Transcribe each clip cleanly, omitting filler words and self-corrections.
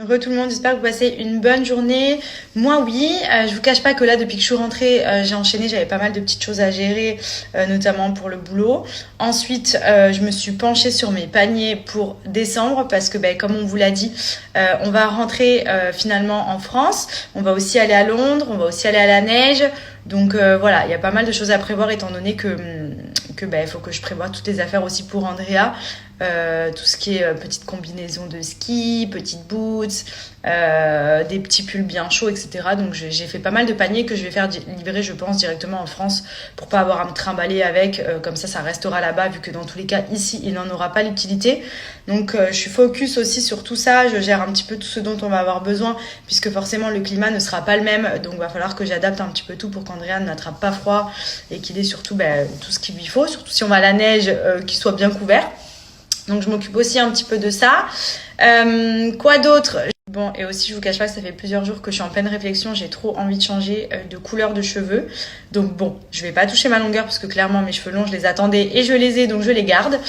Heureux tout le monde, j'espère que vous passez une bonne journée. Moi oui, je vous cache pas que là depuis que je suis rentrée, j'ai enchaîné, j'avais pas mal de petites choses à gérer, notamment pour le boulot. Ensuite, je me suis penchée sur mes paniers pour décembre parce que comme on vous l'a dit, on va rentrer finalement en France. On va aussi aller à Londres, on va aussi aller à la neige. Donc voilà, il y a pas mal de choses à prévoir étant donné que il faut que je prévoie toutes les affaires aussi pour Andrea. Tout ce qui est petite combinaison de ski, petites boots, des petits pulls bien chauds, etc. Donc j'ai fait pas mal de paniers que je vais faire livrer, je pense, directement en France pour pas avoir à me trimballer avec. Comme ça restera là-bas vu que dans tous les cas, ici, il n'en aura pas l'utilité. Donc je suis focus aussi sur tout ça. Je gère un petit peu tout ce dont on va avoir besoin puisque forcément le climat ne sera pas le même. Donc il va falloir que j'adapte un petit peu tout pour qu'Andrea n'attrape pas froid et qu'il ait surtout tout ce qu'il lui faut. Surtout si on va à la neige, qu'il soit bien couvert. Donc je m'occupe aussi un petit peu de ça. Quoi d'autre ? Bon, et aussi je vous cache pas que ça fait plusieurs jours que je suis en pleine réflexion, j'ai trop envie de changer de couleur de cheveux. Donc bon, je vais pas toucher ma longueur parce que clairement mes cheveux longs je les attendais et je les ai donc je les garde.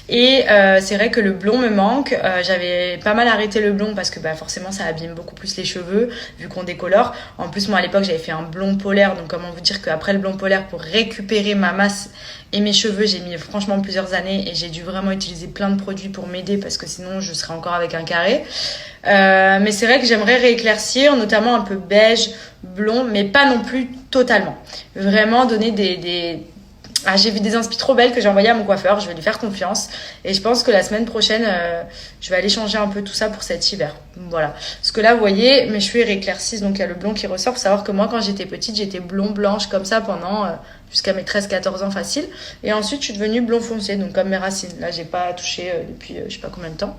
Et c'est vrai que le blond me manque. J'avais pas mal arrêté le blond parce que forcément ça abîme beaucoup plus les cheveux vu qu'on décolore. En plus moi à l'époque j'avais fait un blond polaire, donc comment vous dire qu'après le blond polaire pour récupérer ma masse et mes cheveux, j'ai mis franchement plusieurs années et j'ai dû vraiment utiliser plein de produits pour m'aider parce que sinon je serais encore avec un carré. Mais c'est vrai que j'aimerais rééclaircir, notamment un peu beige, blond, mais pas non plus totalement. Vraiment donner Ah, j'ai vu des inspi trop belles que j'ai envoyées à mon coiffeur, je vais lui faire confiance. Et je pense que la semaine prochaine, je vais aller changer un peu tout ça pour cet hiver. Voilà. Parce que là, vous voyez, mes cheveux rééclaircissent, donc il y a le blond qui ressort. Faut savoir que moi, quand j'étais petite, j'étais blond-blanche comme ça pendant jusqu'à mes 13-14 ans facile. Et ensuite, je suis devenue blond foncé, donc comme mes racines. Là, j'ai pas touché depuis je sais pas combien de temps.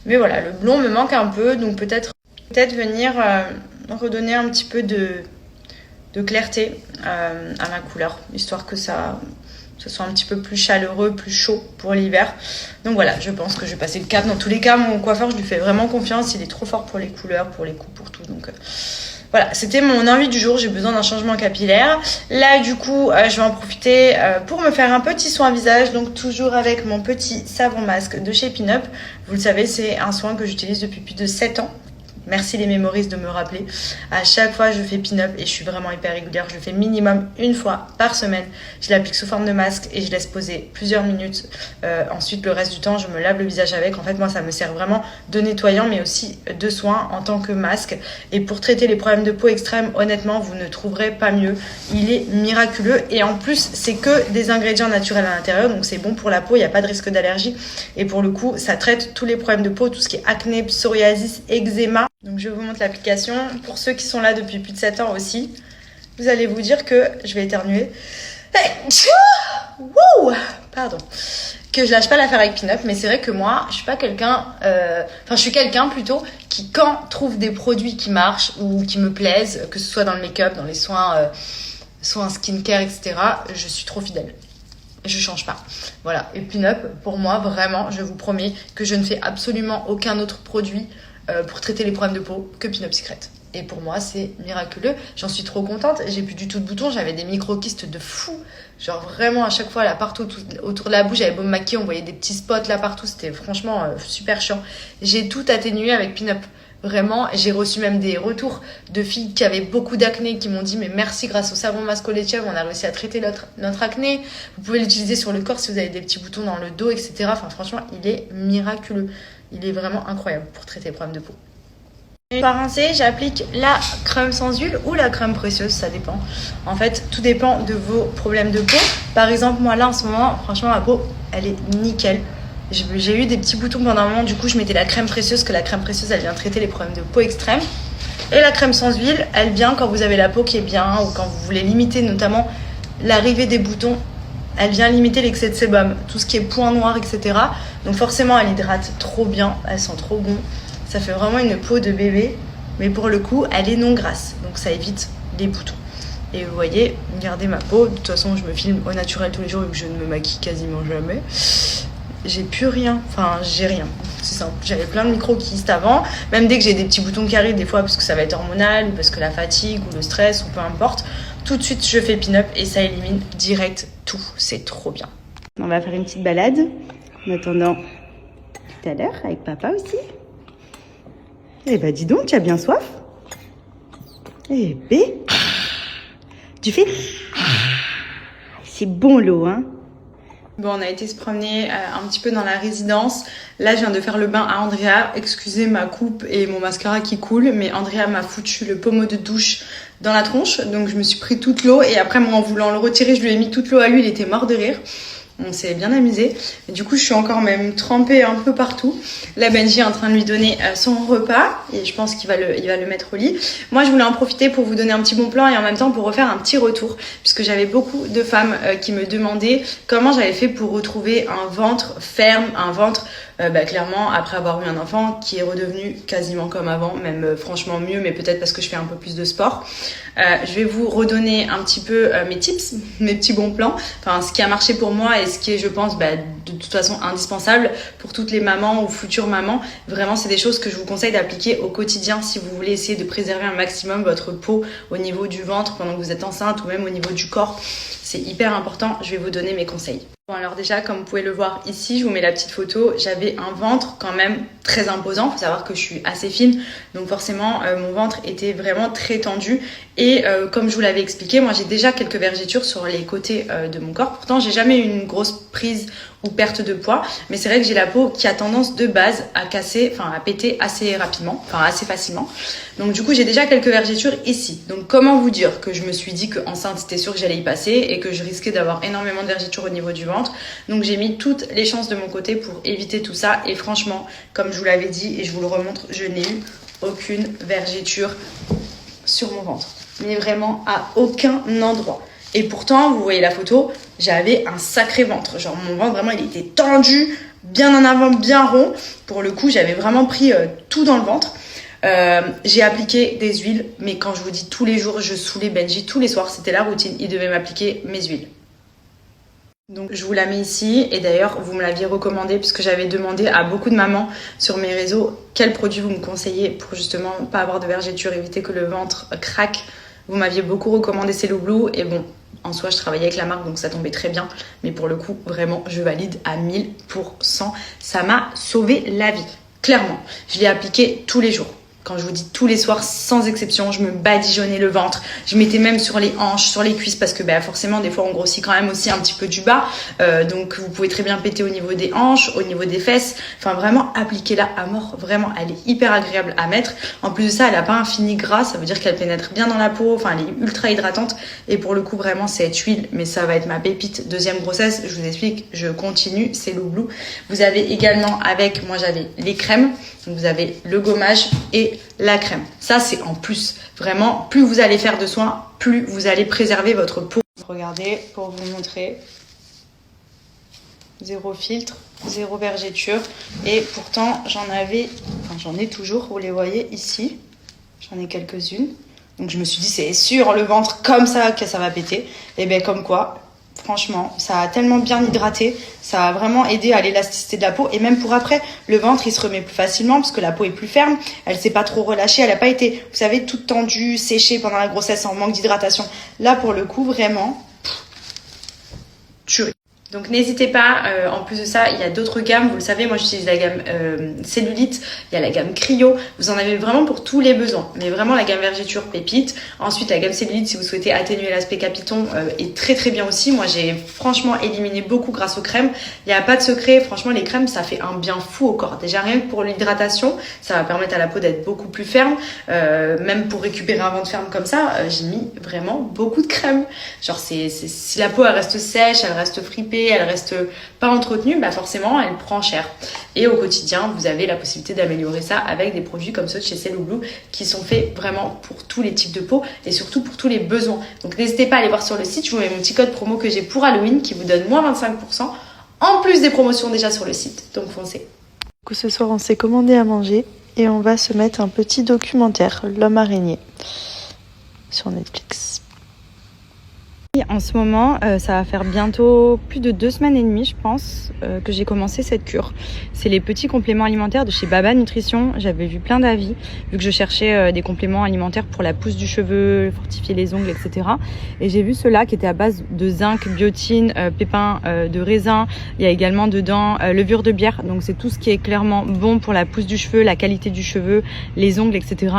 Mais voilà, le blond me manque un peu, donc peut-être venir redonner un petit peu de clarté à ma couleur, histoire que ce soit un petit peu plus chaleureux, plus chaud pour l'hiver. Donc voilà, je pense que je vais passer le cap. Dans tous les cas, mon coiffeur, je lui fais vraiment confiance. Il est trop fort pour les couleurs, pour les coups, pour tout. Donc voilà, c'était mon envie du jour. J'ai besoin d'un changement capillaire. Là, du coup, je vais en profiter pour me faire un petit soin visage. Donc toujours avec mon petit savon masque de chez Pin Up. Vous le savez, c'est un soin que j'utilise depuis plus de 7 ans. Merci les mémoristes de me rappeler. À chaque fois, je fais pin-up et je suis vraiment hyper régulière. Je le fais minimum une fois par semaine. Je l'applique sous forme de masque et je laisse poser plusieurs minutes. Ensuite, le reste du temps, je me lave le visage avec. En fait, moi, ça me sert vraiment de nettoyant, mais aussi de soin en tant que masque. Et pour traiter les problèmes de peau extrêmes, honnêtement, vous ne trouverez pas mieux. Il est miraculeux. Et en plus, c'est que des ingrédients naturels à l'intérieur. Donc, c'est bon pour la peau. Il n'y a pas de risque d'allergie. Et pour le coup, ça traite tous les problèmes de peau, tout ce qui est acné, psoriasis, eczéma. Donc je vous montre l'application. Pour ceux qui sont là depuis plus de 7 ans aussi, vous allez vous dire que je vais éternuer. Pardon. Que je lâche pas l'affaire avec Pin-Up, mais c'est vrai que moi, je suis pas quelqu'un... je suis quelqu'un plutôt qui, quand trouve des produits qui marchent ou qui me plaisent, que ce soit dans le make-up, dans les soins skincare, etc., je suis trop fidèle. Je change pas. Voilà. Et Pin-Up, pour moi, vraiment, je vous promets que je ne fais absolument aucun autre produit pour traiter les problèmes de peau que Pin-Up Secret. Et pour moi, c'est miraculeux. J'en suis trop contente. J'ai plus du tout de boutons. J'avais des micro-kystes de fou. Genre vraiment, à chaque fois, là, partout, autour de la bouche, j'avais beau me maquiller, on voyait des petits spots là partout. C'était franchement super chiant. J'ai tout atténué avec Pin-Up. Vraiment, j'ai reçu même des retours de filles qui avaient beaucoup d'acné qui m'ont dit mais merci, grâce au savon masque au lait de chèvre, on a réussi à traiter notre acné. Vous pouvez l'utiliser sur le corps si vous avez des petits boutons dans le dos, etc. Enfin, franchement, il est miraculeux. Il est vraiment incroyable pour traiter les problèmes de peau. Pour rincer, j'applique la crème sans huile ou la crème précieuse, ça dépend. En fait, tout dépend de vos problèmes de peau. Par exemple, moi là en ce moment, franchement, ma peau, elle est nickel. J'ai eu des petits boutons pendant un moment, du coup je mettais la crème précieuse, que la crème précieuse elle vient traiter les problèmes de peau extrêmes. Et la crème sans huile, elle vient quand vous avez la peau qui est bien ou quand vous voulez limiter notamment l'arrivée des boutons. Elle vient limiter l'excès de sébum, tout ce qui est points noirs, etc. Donc forcément elle hydrate trop bien, elle sent trop bon. Ça fait vraiment une peau de bébé, mais pour le coup elle est non grasse, donc ça évite les boutons. Et vous voyez, regardez ma peau, de toute façon je me filme au naturel tous les jours vu que je ne me maquille quasiment jamais. J'ai plus rien, enfin j'ai rien, c'est simple. J'avais plein de micro-kystes avant, même dès que j'ai des petits boutons qui arrivent, des fois parce que ça va être hormonal, ou parce que la fatigue, ou le stress, ou peu importe, tout de suite je fais Pin-Up et ça élimine direct tout, c'est trop bien. On va faire une petite balade, en attendant tout à l'heure avec papa aussi. Eh ben dis donc, tu as bien soif? Eh ben, tu fais... C'est bon l'eau, hein? Bon, on a été se promener un petit peu dans la résidence. Là, je viens de faire le bain à Andrea. Excusez ma coupe et mon mascara qui coule, mais Andrea m'a foutu le pommeau de douche dans la tronche. Donc, je me suis pris toute l'eau et après, moi, en voulant le retirer, je lui ai mis toute l'eau à lui. Il était mort de rire. On s'est bien amusé. Et du coup, je suis encore même trempée un peu partout. Là, Benji est en train de lui donner son repas et je pense qu'il va le mettre au lit. Moi, je voulais en profiter pour vous donner un petit bon plan et en même temps pour refaire un petit retour puisque j'avais beaucoup de femmes qui me demandaient comment j'avais fait pour retrouver un ventre ferme, un ventre clairement après avoir eu un enfant qui est redevenu quasiment comme avant, même franchement mieux, mais peut-être parce que je fais un peu plus de sport. Je vais vous redonner un petit peu mes tips, mes petits bons plans, enfin ce qui a marché pour moi et ce qui est, je pense, de toute façon indispensable pour toutes les mamans ou futures mamans. Vraiment, c'est des choses que je vous conseille d'appliquer au quotidien si vous voulez essayer de préserver un maximum votre peau au niveau du ventre pendant que vous êtes enceinte ou même au niveau du corps. C'est hyper important, je vais vous donner mes conseils. Bon, alors déjà, comme vous pouvez le voir ici, je vous mets la petite photo, j'avais un ventre quand même très imposant. Il faut savoir que je suis assez fine, donc forcément mon ventre était vraiment très tendu. Et comme je vous l'avais expliqué, moi j'ai déjà quelques vergetures sur les côtés de mon corps. Pourtant, j'ai jamais eu une grosse prise ou perte de poids, mais c'est vrai que j'ai la peau qui a tendance de base à casser, enfin à péter assez rapidement, enfin assez facilement. Donc du coup, j'ai déjà quelques vergetures ici. Donc comment vous dire que je me suis dit qu'enceinte, c'était sûr que j'allais y passer et que je risquais d'avoir énormément de vergetures au niveau du ventre. Donc j'ai mis toutes les chances de mon côté pour éviter tout ça. Et franchement, comme je vous l'avais dit et je vous le remontre, je n'ai eu aucune vergeture sur mon ventre. Mais vraiment à aucun endroit. Et pourtant, vous voyez la photo, j'avais un sacré ventre. Genre mon ventre, vraiment, il était tendu, bien en avant, bien rond. Pour le coup, j'avais vraiment pris tout dans le ventre. J'ai appliqué des huiles, mais quand je vous dis tous les jours, je saoulais Benji tous les soirs. C'était la routine, il devait m'appliquer mes huiles. Donc je vous la mets ici et d'ailleurs vous me l'aviez recommandé puisque j'avais demandé à beaucoup de mamans sur mes réseaux quels produits vous me conseillez pour justement pas avoir de vergetures, éviter que le ventre craque. Vous m'aviez beaucoup recommandé Cello Blue et bon, en soi je travaillais avec la marque donc ça tombait très bien, mais pour le coup vraiment je valide à 1000%. Ça m'a sauvé la vie, clairement. Je l'ai appliqué tous les jours. Quand je vous dis tous les soirs, sans exception, je me badigeonnais le ventre. Je mettais même sur les hanches, sur les cuisses, parce que forcément, des fois, on grossit quand même aussi un petit peu du bas. Donc, vous pouvez très bien péter au niveau des hanches, au niveau des fesses. Enfin, vraiment, appliquez-la à mort. Vraiment, elle est hyper agréable à mettre. En plus de ça, elle n'a pas un fini gras. Ça veut dire qu'elle pénètre bien dans la peau. Enfin, elle est ultra hydratante. Et pour le coup, vraiment, c'est cette huile. Mais ça va être ma pépite. Deuxième grossesse, je vous explique, je continue. C'est Cello Blue. Vous avez également avec, moi, j'avais les crèmes. Donc, vous avez le gommage et la crème. Ça, c'est en plus. Vraiment, plus vous allez faire de soins, plus vous allez préserver votre peau. Regardez, pour vous montrer. Zéro filtre, zéro vergeture. Et pourtant, j'en ai toujours. Vous les voyez ici. J'en ai quelques-unes. Donc, je me suis dit, c'est sûr, le ventre comme ça, que ça va péter. Et bien, comme quoi... Franchement, ça a tellement bien hydraté, ça a vraiment aidé à l'élasticité de la peau. Et même pour après, le ventre, il se remet plus facilement parce que la peau est plus ferme. Elle s'est pas trop relâchée, elle n'a pas été, vous savez, toute tendue, séchée pendant la grossesse en manque d'hydratation. Là, pour le coup, vraiment, tuerie. Donc n'hésitez pas, en plus de ça, il y a d'autres gammes, vous le savez, moi j'utilise la gamme cellulite, il y a la gamme cryo, vous en avez vraiment pour tous les besoins, mais vraiment la gamme vergeture pépite. Ensuite la gamme cellulite, si vous souhaitez atténuer l'aspect capiton, est très très bien aussi. Moi j'ai franchement éliminé beaucoup grâce aux crèmes, il n'y a pas de secret, franchement les crèmes ça fait un bien fou au corps. Déjà rien que pour l'hydratation, ça va permettre à la peau d'être beaucoup plus ferme, même pour récupérer un ventre ferme comme ça, j'ai mis vraiment beaucoup de crème. Genre si la peau elle reste sèche, elle reste fripée, elle reste pas entretenue, forcément elle prend cher. Et au quotidien, vous avez la possibilité d'améliorer ça avec des produits comme ceux de chez Cello Blue qui sont faits vraiment pour tous les types de peau et surtout pour tous les besoins. Donc n'hésitez pas à aller voir sur le site, je vous mets mon petit code promo que j'ai pour Halloween qui vous donne moins 25% en plus des promotions déjà sur le site. Donc foncez. Ce soir, on s'est commandé à manger et on va se mettre un petit documentaire, L'homme araignée, sur Netflix. En ce moment, ça va faire bientôt plus de 2 semaines et demie, je pense, que j'ai commencé cette cure. C'est les petits compléments alimentaires de chez Baba Nutrition. J'avais vu plein d'avis, vu que je cherchais des compléments alimentaires pour la pousse du cheveu, fortifier les ongles, etc. Et j'ai vu ceux-là qui étaient à base de zinc, biotine, pépins de raisin. Il y a également dedans levure de bière. Donc c'est tout ce qui est clairement bon pour la pousse du cheveu, la qualité du cheveu, les ongles, etc.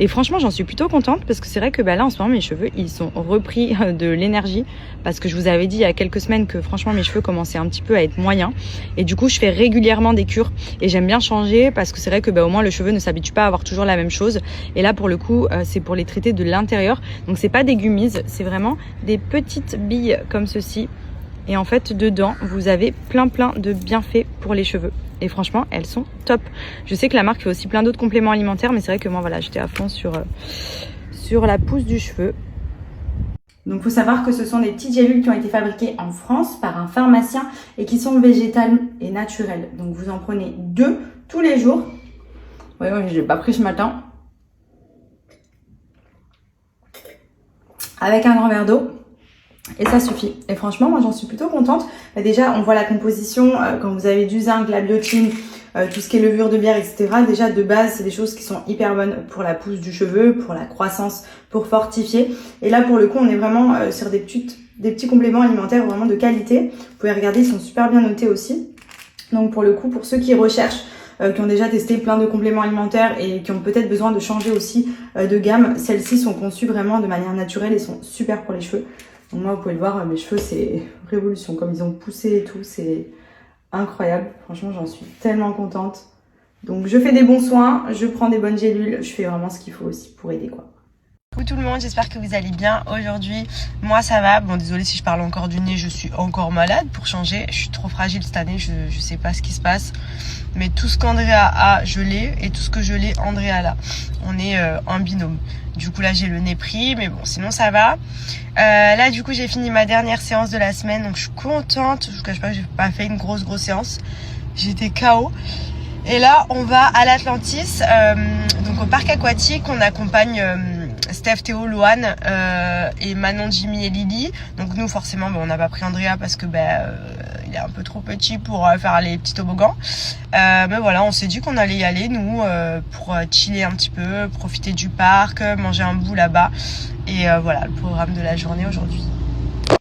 Et franchement, j'en suis plutôt contente parce que c'est vrai que là, en ce moment, mes cheveux, ils sont repris de l'énergie. Parce que je vous avais dit il y a quelques semaines que franchement mes cheveux commençaient un petit peu à être moyens et du coup je fais régulièrement des cures et j'aime bien changer parce que c'est vrai que au moins le cheveu ne s'habitue pas à avoir toujours la même chose et là pour le coup c'est pour les traiter de l'intérieur, donc c'est pas des gummies, c'est vraiment des petites billes comme ceci et en fait dedans vous avez plein de bienfaits pour les cheveux et franchement elles sont top. Je sais que la marque fait aussi plein d'autres compléments alimentaires mais c'est vrai que moi voilà j'étais à fond sur la pousse du cheveu. Donc, il faut savoir que ce sont des petites gélules qui ont été fabriquées en France par un pharmacien et qui sont végétales et naturelles. Donc, vous en prenez 2 tous les jours. Oui, je l'ai pas pris ce matin. Avec un grand verre d'eau. Et ça suffit. Et franchement, moi, j'en suis plutôt contente. Déjà, on voit la composition. Quand vous avez du zinc, la biotine, tout ce qui est levure de bière, etc. Déjà, de base, c'est des choses qui sont hyper bonnes pour la pousse du cheveu, pour la croissance, pour fortifier. Et là, pour le coup, on est vraiment sur des petits compléments alimentaires vraiment de qualité. Vous pouvez regarder, ils sont super bien notés aussi. Donc, pour le coup, pour ceux qui recherchent, qui ont déjà testé plein de compléments alimentaires et qui ont peut-être besoin de changer aussi de gamme, celles-ci sont conçues vraiment de manière naturelle et sont super pour les cheveux. Donc moi, vous pouvez le voir, mes cheveux, c'est révolution. Comme ils ont poussé et tout, c'est incroyable. Franchement, j'en suis tellement contente. Donc, je fais des bons soins, je prends des bonnes gélules. Je fais vraiment ce qu'il faut aussi pour aider, quoi. Coucou tout le monde, j'espère que vous allez bien aujourd'hui. Moi ça va, bon désolée si je parle encore du nez, je suis encore malade pour changer. Je suis trop fragile cette année, je sais pas ce qui se passe. Mais tout ce qu'Andrea a, je l'ai, et tout ce que je l'ai, Andrea l'a. On est en binôme. Du coup là j'ai le nez pris, mais bon sinon ça va. Là du coup j'ai fini ma dernière séance de la semaine, donc je suis contente. Je vous cache pas que j'ai pas fait une grosse séance. J'étais KO. Et là on va à l'Atlantis, donc au parc aquatique. On accompagne Steph, Théo, Loane et Manon, Jimmy et Lily. Donc nous forcément on n'a pas pris Andrea parce que il est un peu trop petit pour faire les petits toboggans. Mais voilà, on s'est dit qu'on allait y aller nous pour chiller un petit peu, profiter du parc, manger un bout là-bas. Et voilà le programme de la journée aujourd'hui.